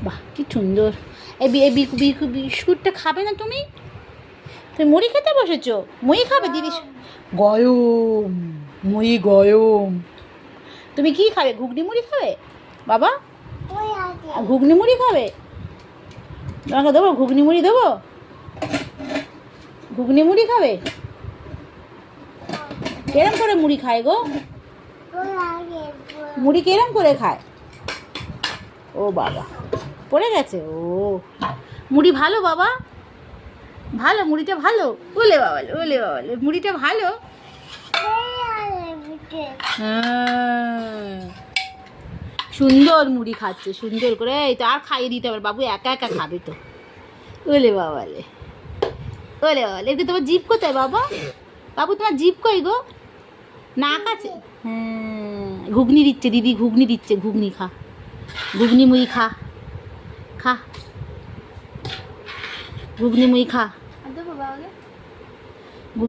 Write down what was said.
বাহ কি সুন্দর। এই বিস্কুটটা খাবে না তুমি? তুমি মুড়ি খেতে বসেছো? মুড়ি খাবে দিদি? গয়ম, মুড়ি গয়ম। তুমি কি খাবে? ঘুগনি মুড়ি খাবে বাবা? ঘুগনি মুড়ি খাবে? তোমাকে দেবো ঘুগনি মুড়ি দেবো? ঘুগনি মুড়ি খাবে? কেরম করে মুড়ি খায় গো? মুড়ি কেরম করে খায়? ও বাবা পড়ে গেছে। ও মুড়ি ভালো বাবা, ভালো মুড়িটা ভালো। ওলে বাবালে, ওলে বাবালে, মুড়িটা ভালো। হ্যাঁ সুন্দর মুড়ি খাচ্ছে সুন্দর করে। এই তো আর খাইয়ে দিতে হবে, বাবু একা একা খাবে তো। ওলে বাবালে, ওলে বাবালে। একটু তোমার জিভ কোথায় বাবা? বাবু তোমার জিভ কই গো? নাক আছে? হ্যাঁ ঘুগনি দিচ্ছে দিদি, ঘুগনি দিচ্ছে। ঘুগনি খা, ঘুগনি মুড়ি খা, খা ঘুগনি মুড়ি খা।